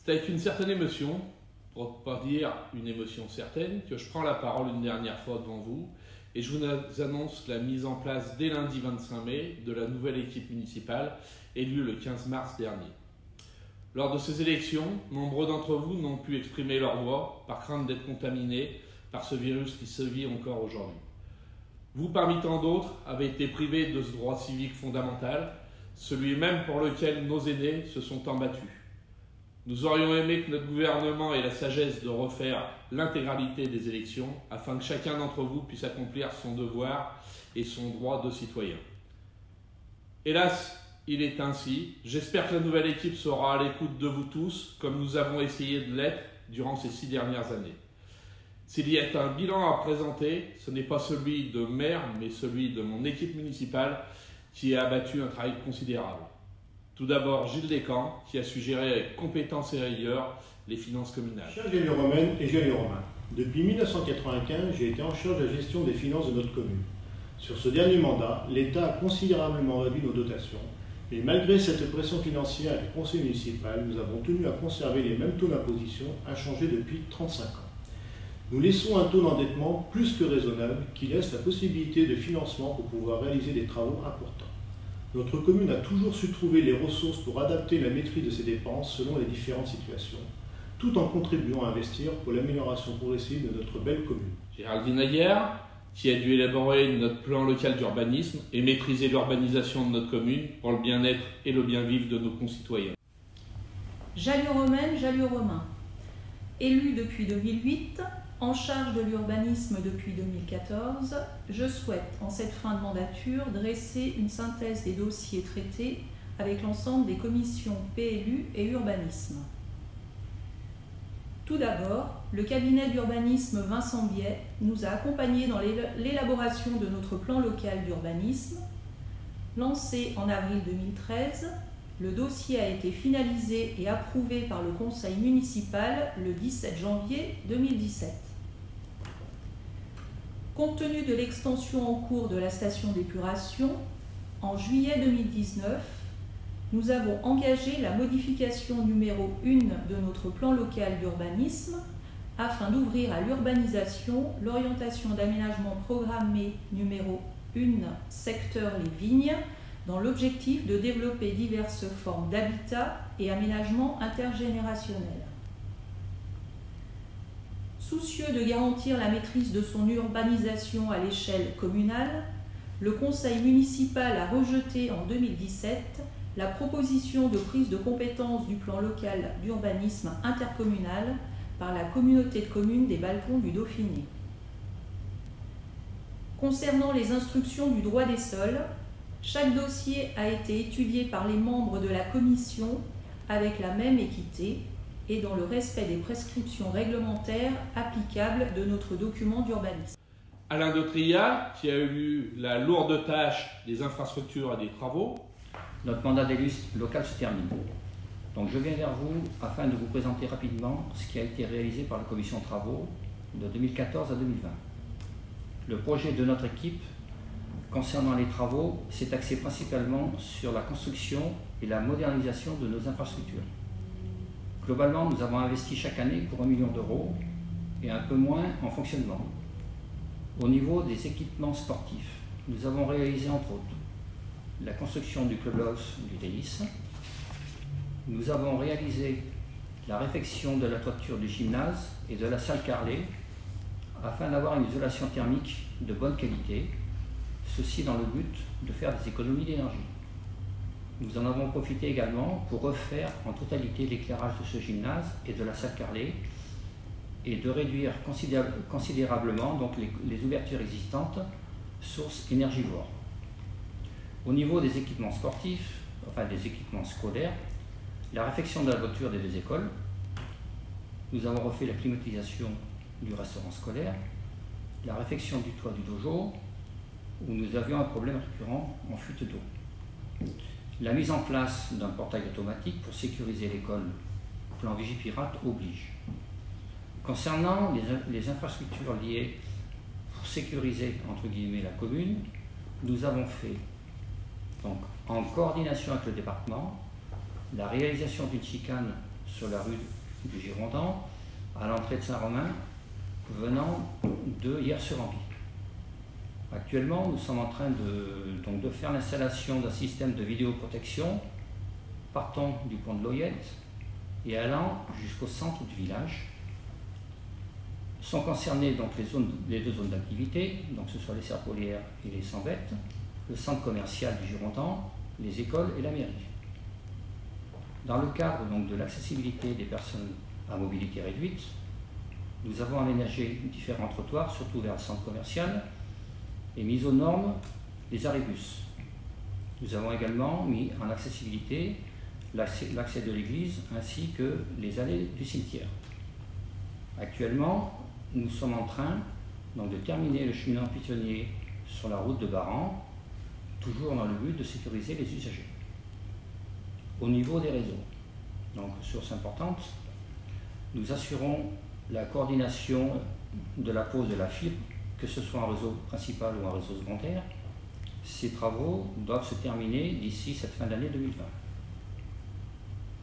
C'est avec une certaine émotion, pour ne pas dire une émotion certaine, que je prends la parole une dernière fois devant vous et je vous annonce la mise en place dès lundi 25 mai de la nouvelle équipe municipale élue le 15 mars dernier. Lors de ces élections, nombreux d'entre vous n'ont pu exprimer leur voix par crainte d'être contaminés par ce virus qui sévit encore aujourd'hui. Vous, parmi tant d'autres, avez été privés de ce droit civique fondamental, celui même pour lequel nos aînés se sont embattus. Nous aurions aimé que notre gouvernement ait la sagesse de refaire l'intégralité des élections afin que chacun d'entre vous puisse accomplir son devoir et son droit de citoyen. Hélas, il est ainsi. J'espère que la nouvelle équipe sera à l'écoute de vous tous, comme nous avons essayé de l'être durant ces 6 dernières années. S'il y a un bilan à présenter, ce n'est pas celui de maire, mais celui de mon équipe municipale qui a abattu un travail considérable. Tout d'abord, Gilles Descamps, qui a su gérer avec compétence et rigueur les finances communales. Chers élus romaines et élus romains, depuis 1995, j'ai été en charge de la gestion des finances de notre commune. Sur ce dernier mandat, l'État a considérablement réduit nos dotations, et malgré cette pression financière avec le conseil municipal, nous avons tenu à conserver les mêmes taux d'imposition inchangés depuis 35 ans. Nous laissons un taux d'endettement plus que raisonnable qui laisse la possibilité de financement pour pouvoir réaliser des travaux importants. Notre commune a toujours su trouver les ressources pour adapter la maîtrise de ses dépenses selon les différentes situations, tout en contribuant à investir pour l'amélioration progressive de notre belle commune. Géraldine Aguerre, qui a dû élaborer notre plan local d'urbanisme et maîtriser l'urbanisation de notre commune pour le bien-être et le bien-vivre de nos concitoyens. Jalure romaine, Jalure romain. Élu depuis 2008, en charge de l'urbanisme depuis 2014, je souhaite, en cette fin de mandature, dresser une synthèse des dossiers traités avec l'ensemble des commissions PLU et urbanisme. Tout d'abord, le cabinet d'urbanisme Vincent Biet nous a accompagnés dans l'élaboration de notre plan local d'urbanisme. Lancé en avril 2013, le dossier a été finalisé et approuvé par le conseil municipal le 17 janvier 2017. Compte tenu de l'extension en cours de la station d'épuration, en juillet 2019, nous avons engagé la modification numéro 1 de notre plan local d'urbanisme afin d'ouvrir à l'urbanisation l'orientation d'aménagement programmé numéro 1 secteur Les Vignes dans l'objectif de développer diverses formes d'habitat et aménagement intergénérationnel. Soucieux de garantir la maîtrise de son urbanisation à l'échelle communale, le conseil municipal a rejeté en 2017 la proposition de prise de compétence du plan local d'urbanisme intercommunal par la communauté de communes des Balcons du Dauphiné. Concernant les instructions du droit des sols, chaque dossier a été étudié par les membres de la commission avec la même équité et dans le respect des prescriptions réglementaires applicables de notre document d'urbanisme. Alain de Tria, qui a eu la lourde tâche des infrastructures et des travaux. Notre mandat d'élu local se termine. Donc je viens vers vous afin de vous présenter rapidement ce qui a été réalisé par la commission travaux de 2014 à 2020. Le projet de notre équipe concernant les travaux s'est axé principalement sur la construction et la modernisation de nos infrastructures. Globalement, nous avons investi chaque année pour 1 million d'euros et un peu moins en fonctionnement. Au niveau des équipements sportifs, nous avons réalisé entre autres la construction du clubhouse du tennis. Nous avons réalisé la réfection de la toiture du gymnase et de la salle carrelée afin d'avoir une isolation thermique de bonne qualité, ceci dans le but de faire des économies d'énergie. Nous en avons profité également pour refaire en totalité l'éclairage de ce gymnase et de la salle carrelée et de réduire considérablement donc les ouvertures existantes, sources énergivores. Au niveau des équipements sportifs, enfin des équipements scolaires, la réfection de la voiture des 2 écoles, nous avons refait la climatisation du restaurant scolaire, la réfection du toit du dojo, où nous avions un problème récurrent en fuite d'eau. La mise en place d'un portail automatique pour sécuriser l'école, plan Vigipirate oblige. Concernant les infrastructures liées pour sécuriser entre guillemets la commune, nous avons fait, donc, en coordination avec le département, la réalisation d'une chicane sur la rue du Girondin à l'entrée de Saint-Romain venant de Hyères-sur-Ambie. Actuellement, nous sommes en train de faire l'installation d'un système de vidéoprotection partant du pont de l'Oyette et allant jusqu'au centre du village. Sont concernées donc les deux zones d'activité, donc ce soit les Serpollières et les Sambettes, le centre commercial du Girondin, les écoles et la mairie. Dans le cadre donc de l'accessibilité des personnes à mobilité réduite, nous avons aménagé différents trottoirs, surtout vers le centre commercial, et mis aux normes les arrêts-bus. Nous avons également mis en accessibilité l'accès de l'église ainsi que les allées du cimetière. Actuellement, nous sommes en train donc, de terminer le cheminement piétonnier sur la route de Baran, toujours dans le but de sécuriser les usagers. Au niveau des réseaux, donc source importante, nous assurons la coordination de la pose de la fibre, que ce soit un réseau principal ou un réseau secondaire. Ces travaux doivent se terminer d'ici cette fin d'année 2020.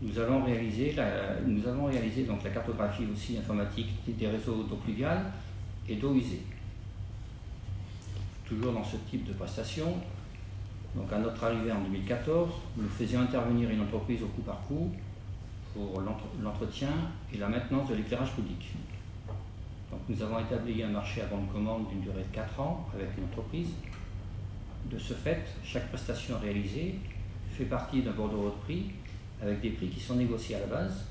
Nous avons réalisé donc la cartographie aussi informatique des réseaux d'eau pluviale et d'eau usée. Toujours dans ce type de prestation, donc à notre arrivée en 2014, nous faisions intervenir une entreprise au coup par coup pour l'entretien et la maintenance de l'éclairage public. Donc nous avons établi un marché à bonne commande d'une durée de 4 ans avec une entreprise. De ce fait, chaque prestation réalisée fait partie d'un bordereau de prix avec des prix qui sont négociés à la base.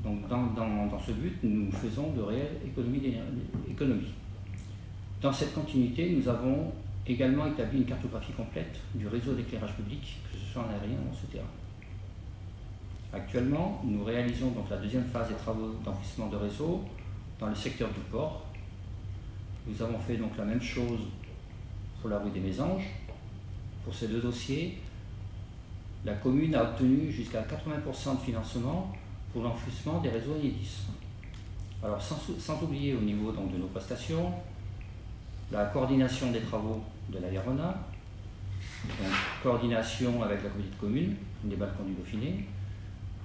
Donc dans ce but, nous faisons de réelles économies. Dans cette continuité, nous avons également établi une cartographie complète du réseau d'éclairage public, que ce soit en aérien ou en souterrain. Actuellement, nous réalisons donc la deuxième phase des travaux d'enfouissement de réseau dans le secteur du port. Nous avons fait donc la même chose pour la rue des Mésanges. Pour ces deux dossiers, la commune a obtenu jusqu'à 80% de financement pour l'enfouissement des réseaux Enedis. Alors sans oublier au niveau donc, de nos prestations, la coordination des travaux de l'Aérona, coordination avec la communauté de communes, des balcons du Dauphiné,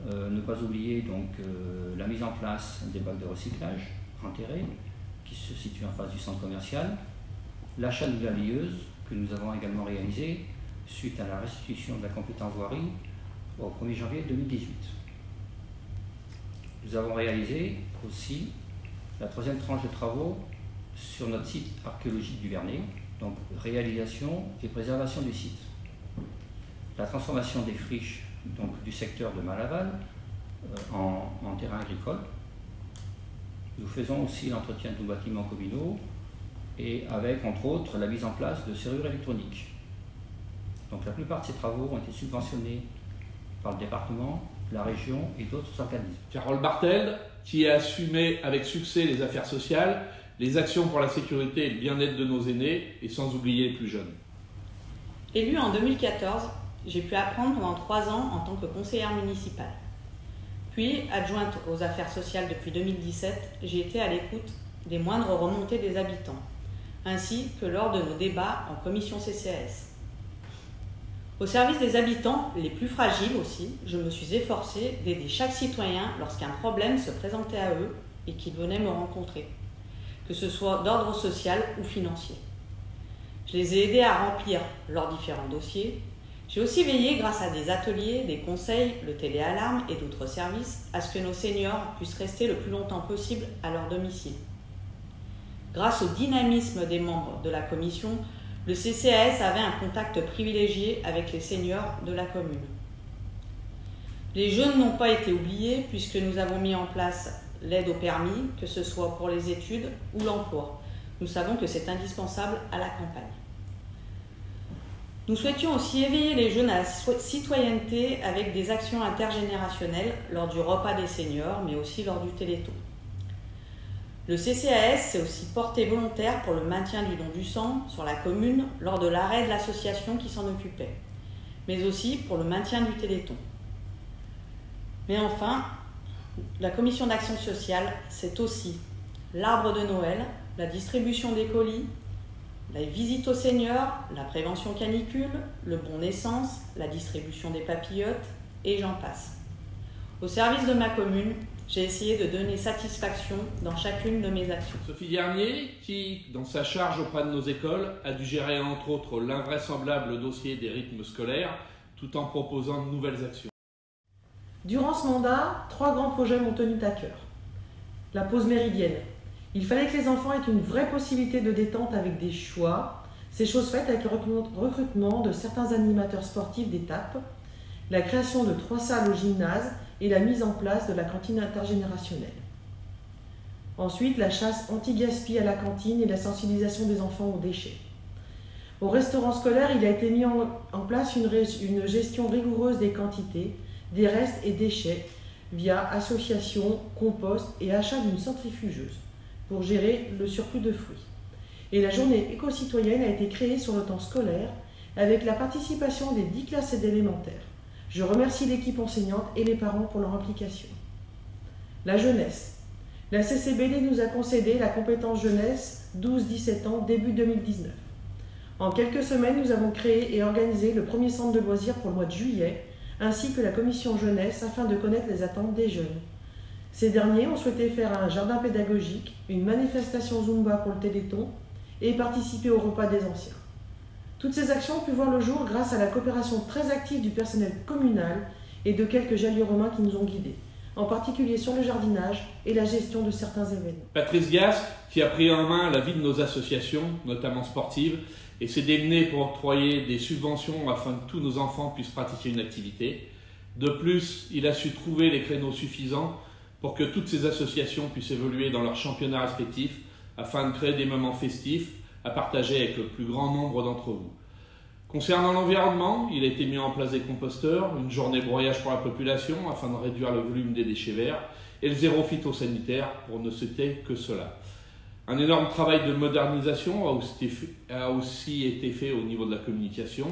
ne pas oublier donc la mise en place des bacs de recyclage enterrés qui se situent en face du centre commercial, l'achat de la lieuse que nous avons également réalisé suite à la restitution de la compétence voirie au 1er janvier 2018. Nous avons réalisé aussi la troisième tranche de travaux sur notre site archéologique du Vernet, donc réalisation et préservation du site. La transformation des friches donc, du secteur de Malaval en terrain agricole. Nous faisons aussi l'entretien de nos bâtiments communaux et avec entre autres la mise en place de serrures électroniques. Donc la plupart de ces travaux ont été subventionnés par le département, la région et d'autres organismes. Carole Bartel, qui a assumé avec succès les affaires sociales, les actions pour la sécurité et le bien-être de nos aînés, et sans oublier les plus jeunes. Élue en 2014, j'ai pu apprendre pendant 3 ans en tant que conseillère municipale. Puis, adjointe aux affaires sociales depuis 2017, j'ai été à l'écoute des moindres remontées des habitants, ainsi que lors de nos débats en commission CCAS. Au service des habitants, les plus fragiles aussi, je me suis efforcée d'aider chaque citoyen lorsqu'un problème se présentait à eux et qu'ils venaient me rencontrer, que ce soit d'ordre social ou financier. Je les ai aidés à remplir leurs différents dossiers. J'ai aussi veillé, grâce à des ateliers, des conseils, le téléalarme et d'autres services, à ce que nos seniors puissent rester le plus longtemps possible à leur domicile. Grâce au dynamisme des membres de la commission, le CCAS avait un contact privilégié avec les seniors de la commune. Les jeunes n'ont pas été oubliés puisque nous avons mis en place l'aide au permis, que ce soit pour les études ou l'emploi. Nous savons que c'est indispensable à la campagne. Nous souhaitions aussi éveiller les jeunes à la citoyenneté avec des actions intergénérationnelles lors du repas des seniors, mais aussi lors du Téléthon. Le CCAS s'est aussi porté volontaire pour le maintien du don du sang sur la commune lors de l'arrêt de l'association qui s'en occupait, mais aussi pour le maintien du Téléthon. Mais enfin, la commission d'action sociale, c'est aussi l'arbre de Noël, la distribution des colis, la visite aux seniors, la prévention canicule, le bon naissance, la distribution des papillotes, et j'en passe. Au service de ma commune, j'ai essayé de donner satisfaction dans chacune de mes actions. Sophie Garnier, qui, dans sa charge auprès de nos écoles, a dû gérer entre autres l'invraisemblable dossier des rythmes scolaires, tout en proposant de nouvelles actions. Durant ce mandat, 3 grands projets m'ont tenu à cœur. La pause méridienne. Il fallait que les enfants aient une vraie possibilité de détente avec des choix. C'est chose faite avec le recrutement de certains animateurs sportifs d'étape, la création de 3 salles au gymnase et la mise en place de la cantine intergénérationnelle. Ensuite, la chasse anti-gaspi à la cantine et la sensibilisation des enfants aux déchets. Au restaurant scolaire, il a été mis en place une gestion rigoureuse des quantités, des restes et déchets via association, compost et achat d'une centrifugeuse pour gérer le surplus de fruits. Et la journée éco-citoyenne a été créée sur le temps scolaire avec la participation des 10 classes d'élémentaire. Je remercie l'équipe enseignante et les parents pour leur implication. La jeunesse. La CCBD nous a concédé la compétence jeunesse 12-17 ans début 2019. En quelques semaines, nous avons créé et organisé le premier centre de loisirs pour le mois de juillet, ainsi que la commission jeunesse afin de connaître les attentes des jeunes. Ces derniers ont souhaité faire un jardin pédagogique, une manifestation Zumba pour le Téléthon et participer au repas des anciens. Toutes ces actions ont pu voir le jour grâce à la coopération très active du personnel communal et de quelques geôliers romains qui nous ont guidés, en particulier sur le jardinage et la gestion de certains événements. Patrice Gasque, qui a pris en main la vie de nos associations, notamment sportives, et s'est démené pour octroyer des subventions afin que tous nos enfants puissent pratiquer une activité. De plus, il a su trouver les créneaux suffisants pour que toutes ces associations puissent évoluer dans leurs championnats respectifs afin de créer des moments festifs à partager avec le plus grand nombre d'entre vous. Concernant l'environnement, il a été mis en place des composteurs, une journée broyage pour la population afin de réduire le volume des déchets verts et le zéro phytosanitaire pour ne citer que cela. Un énorme travail de modernisation a aussi été fait au niveau de la communication,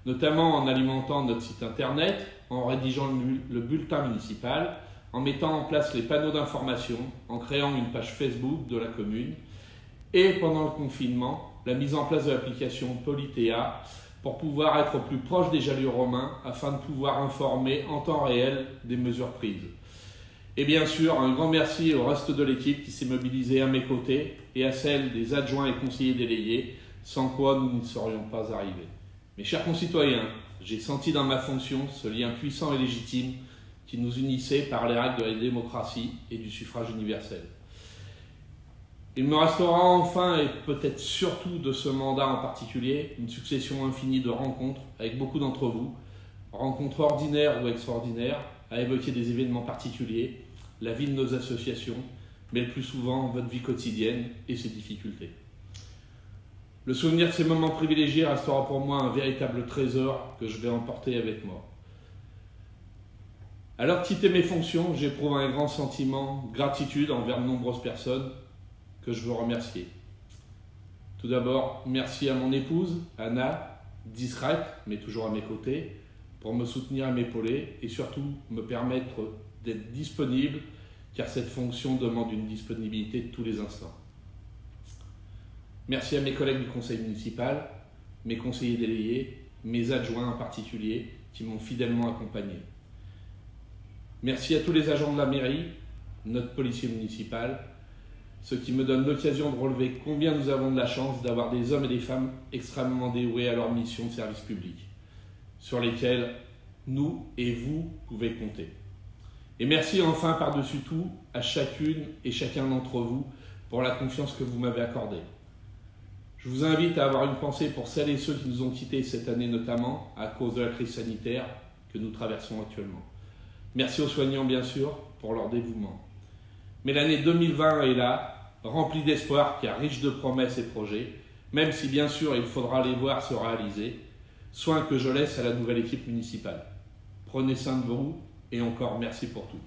notamment en alimentant notre site internet, en rédigeant le bulletin municipal, en mettant en place les panneaux d'information, en créant une page Facebook de la commune, et pendant le confinement, la mise en place de l'application Politéa pour pouvoir être au plus proche des geôliers romains afin de pouvoir informer en temps réel des mesures prises. Et bien sûr, un grand merci au reste de l'équipe qui s'est mobilisée à mes côtés et à celle des adjoints et conseillers délégués, sans quoi nous n'y serions pas arrivés. Mes chers concitoyens, j'ai senti dans ma fonction ce lien puissant et légitime qui nous unissait par les règles de la démocratie et du suffrage universel. Il me restera enfin, et peut-être surtout de ce mandat en particulier, une succession infinie de rencontres avec beaucoup d'entre vous, rencontres ordinaires ou extraordinaires, à évoquer des événements particuliers, la vie de nos associations, mais le plus souvent votre vie quotidienne et ses difficultés. Le souvenir de ces moments privilégiés restera pour moi un véritable trésor que je vais emporter avec moi. Alors de quitter mes fonctions, j'éprouve un grand sentiment de gratitude envers de nombreuses personnes que je veux remercier. Tout d'abord, merci à mon épouse, Anna, discrète, mais toujours à mes côtés, pour me soutenir et m'épauler, et surtout me permettre d'être disponible, car cette fonction demande une disponibilité de tous les instants. Merci à mes collègues du conseil municipal, mes conseillers délégués, mes adjoints en particulier, qui m'ont fidèlement accompagné. Merci à tous les agents de la mairie, notre policier municipal, ce qui me donne l'occasion de relever combien nous avons de la chance d'avoir des hommes et des femmes extrêmement dévoués à leur mission de service public, sur lesquels nous et vous pouvez compter. Et merci enfin par-dessus tout à chacune et chacun d'entre vous pour la confiance que vous m'avez accordée. Je vous invite à avoir une pensée pour celles et ceux qui nous ont quittés cette année notamment à cause de la crise sanitaire que nous traversons actuellement. Merci aux soignants bien sûr pour leur dévouement. Mais l'année 2020 est là, remplie d'espoir, car riche de promesses et projets, même si bien sûr il faudra les voir se réaliser, soin que je laisse à la nouvelle équipe municipale. Prenez soin de vous et encore merci pour tout.